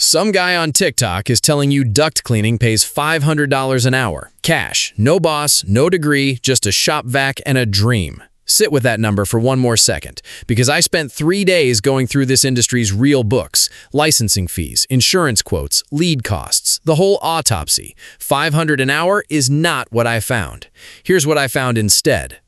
Some guy on TikTok is telling you duct cleaning pays $500 an hour. Cash, no boss, no degree, just a shop vac and a dream. Sit with that number for one more second, because I spent 3 days going through this industry's real books, licensing fees, insurance quotes, lead costs, the whole autopsy. $500 an hour is not what I found. Here's what I found instead.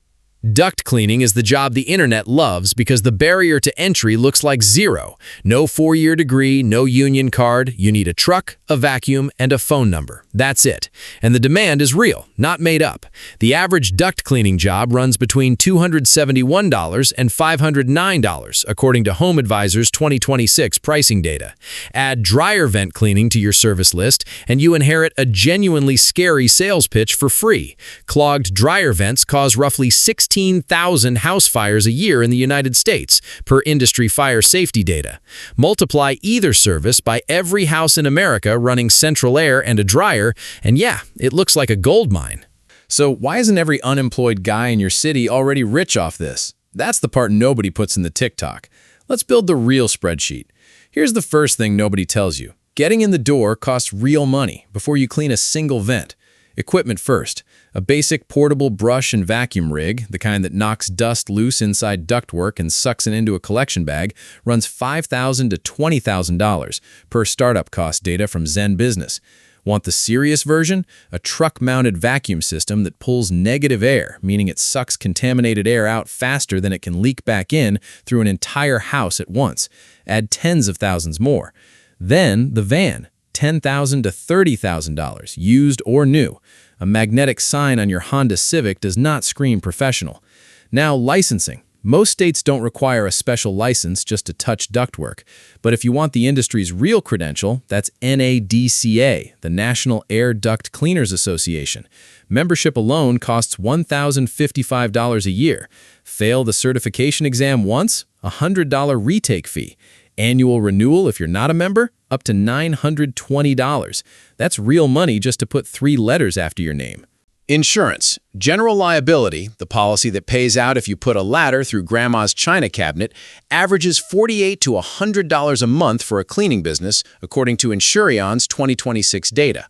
Duct cleaning is the job the internet loves because the barrier to entry looks like zero. No 4-year degree, no union card. You need a truck, a vacuum, and a phone number. That's it. And the demand is real, not made up. The average duct cleaning job runs between $271 and $509, according to Home Advisor's 2026 pricing data. Add dryer vent cleaning to your service list, and you inherit a genuinely scary sales pitch for free. Clogged dryer vents cause roughly 16,000 house fires a year in the United States, per industry fire safety data. Multiply either service by every house in America running central air and a dryer, and yeah, it looks like a gold mine. So why isn't every unemployed guy in your city already rich off this? That's the part nobody puts in the TikTok. Let's build the real spreadsheet. Here's the first thing nobody tells you. Getting in the door costs real money before you clean a single vent. Equipment first. A basic portable brush and vacuum rig, the kind that knocks dust loose inside ductwork and sucks it into a collection bag, runs $5,000 to $20,000 per startup cost data from Zen Business. Want the serious version? A truck-mounted vacuum system that pulls negative air, meaning it sucks contaminated air out faster than it can leak back in through an entire house at once. Add tens of thousands more. Then the van. $10,000 to $30,000, used or new. A magnetic sign on your Honda Civic does not scream professional. Now, licensing. Most states don't require a special license just to touch ductwork. But if you want the industry's real credential, that's NADCA, the National Air Duct Cleaners Association. Membership alone costs $1,055 a year. Fail the certification exam once? A $100 retake fee. Annual renewal if you're not a member? Up to $920. That's real money just to put 3 letters after your name. Insurance. General liability, the policy that pays out if you put a ladder through grandma's china cabinet, averages $48 to $100 a month for a cleaning business, according to Insurion's 2026 data.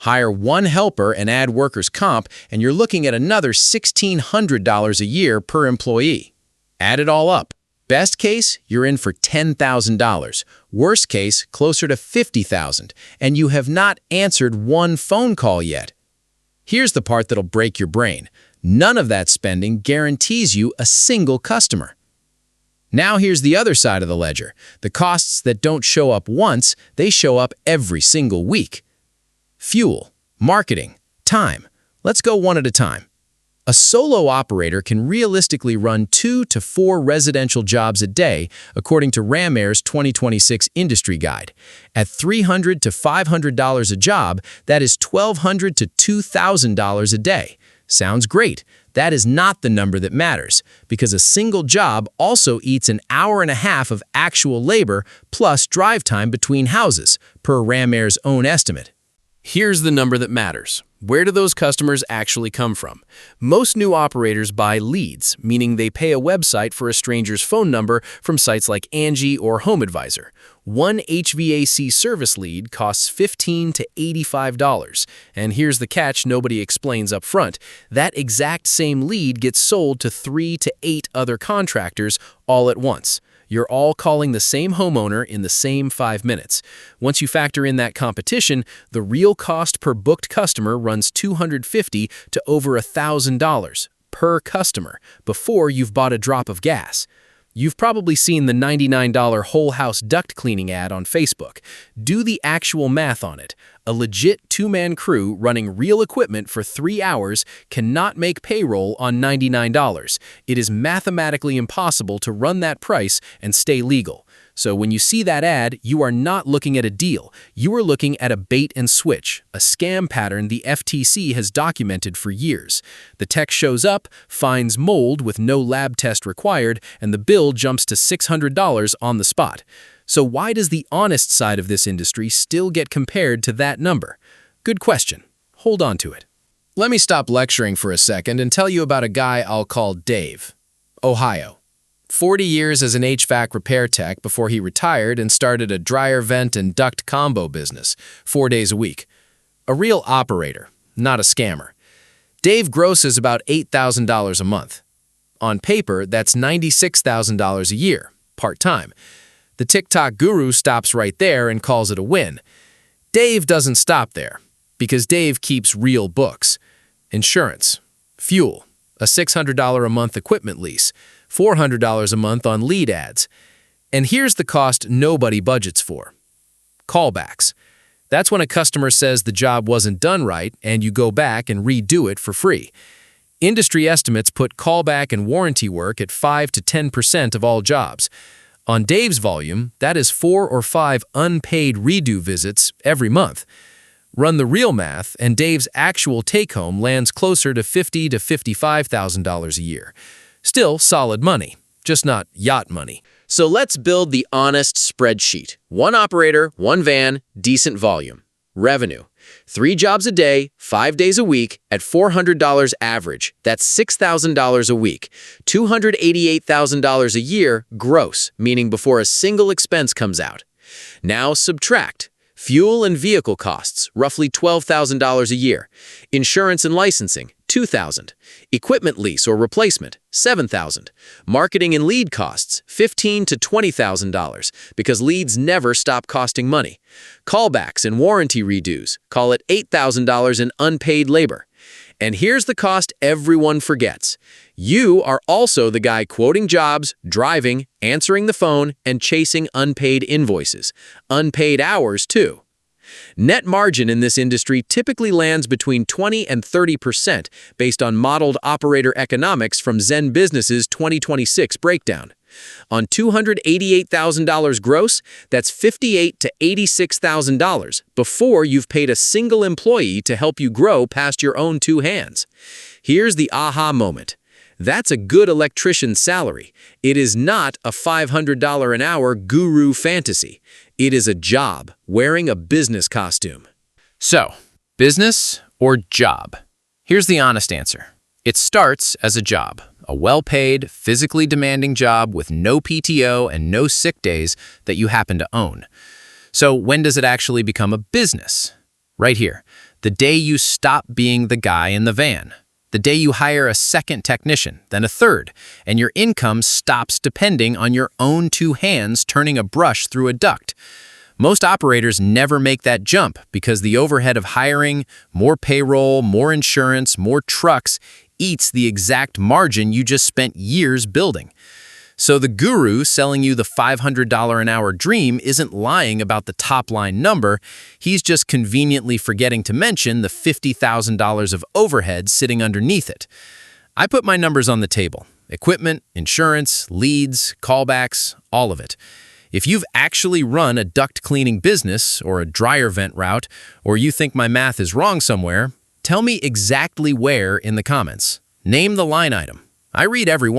Hire one helper and add workers' comp, and you're looking at another $1,600 a year per employee. Add it all up. Best case, you're in for $10,000. Worst case, closer to $50,000, and you have not answered one phone call yet. Here's the part that'll break your brain. None of that spending guarantees you a single customer. Now here's the other side of the ledger. The costs that don't show up once, they show up every single week. Fuel, marketing, time. Let's go one at a time. A solo operator can realistically run 2 to 4 residential jobs a day, according to Ramair's 2026 industry guide. At $300 to $500 a job, that is $1,200 to $2,000 a day. Sounds great. That is not the number that matters, because a single job also eats an hour and a half of actual labor plus drive time between houses, per Ramair's own estimate. Here's the number that matters. Where do those customers actually come from? Most new operators buy leads, meaning they pay a website for a stranger's phone number from sites like Angie or Home Advisor. One HVAC service lead costs $15 to $85. And here's the catch nobody explains up front. That exact same lead gets sold to 3 to 8 other contractors all at once. You're all calling the same homeowner in the same 5 minutes. Once you factor in that competition, the real cost per booked customer runs $250 to over $1,000 per customer before you've bought a drop of gas. You've probably seen the $99 whole house duct cleaning ad on Facebook. Do the actual math on it. A legit 2-man crew running real equipment for 3 hours cannot make payroll on $99. It is mathematically impossible to run that price and stay legal. So when you see that ad, you are not looking at a deal. You are looking at a bait and switch, a scam pattern the FTC has documented for years. The tech shows up, finds mold with no lab test required, and the bill jumps to $600 on the spot. So why does the honest side of this industry still get compared to that number? Good question. Hold on to it. Let me stop lecturing for a second and tell you about a guy I'll call Dave. Ohio. 40 years as an HVAC repair tech before he retired and started a dryer vent and duct combo business, 4 days a week. A real operator, not a scammer. Dave grosses about $8,000 a month. On paper, that's $96,000 a year, part-time. The TikTok guru stops right there and calls it a win. Dave doesn't stop there, because Dave keeps real books. Insurance, fuel, a $600 a month equipment lease, $400 a month on lead ads. And here's the cost nobody budgets for. Callbacks. That's when a customer says the job wasn't done right and you go back and redo it for free. Industry estimates put callback and warranty work at 5 to 10% of all jobs. On Dave's volume, that is 4 or 5 unpaid redo visits every month. Run the real math, and Dave's actual take-home lands closer to $50,000 to $55,000 a year. Still solid money, just not yacht money. So let's build the honest spreadsheet. 1 operator, 1 van, decent volume. Revenue. 3 jobs a day, 5 days a week, at $400 average. That's $6,000 a week. $288,000 a year gross, meaning before a single expense comes out. Now subtract. Fuel and vehicle costs, roughly $12,000 a year. Insurance and licensing, $2,000. Equipment lease or replacement, $7,000. Marketing and lead costs, $15,000 to $20,000, because leads never stop costing money. Callbacks and warranty redos, call it $8,000 in unpaid labor. And here's the cost everyone forgets. You are also the guy quoting jobs, driving, answering the phone, and chasing unpaid invoices. Unpaid hours, too. Net margin in this industry typically lands between 20% and 30% based on modeled operator economics from Zen Business's 2026 breakdown. On $288,000 gross, that's $58,000 to $86,000 before you've paid a single employee to help you grow past your own 2 hands. Here's the aha moment. That's a good electrician's salary. It is not a $500 an hour guru fantasy. It is a job wearing a business costume. So, business or job? Here's the honest answer. It starts as a job, a well-paid, physically demanding job with no PTO and no sick days that you happen to own. So when does it actually become a business? Right here, the day you stop being the guy in the van. The day you hire a second technician, then a third, and your income stops depending on your own 2 hands turning a brush through a duct. Most operators never make that jump because the overhead of hiring, more payroll, more insurance, more trucks eats the exact margin you just spent years building. So the guru selling you the $500 an hour dream isn't lying about the top-line number. He's just conveniently forgetting to mention the $50,000 of overhead sitting underneath it. I put my numbers on the table. Equipment, insurance, leads, callbacks, all of it. If you've actually run a duct cleaning business or a dryer vent route, or you think my math is wrong somewhere, tell me exactly where in the comments. Name the line item. I read every one.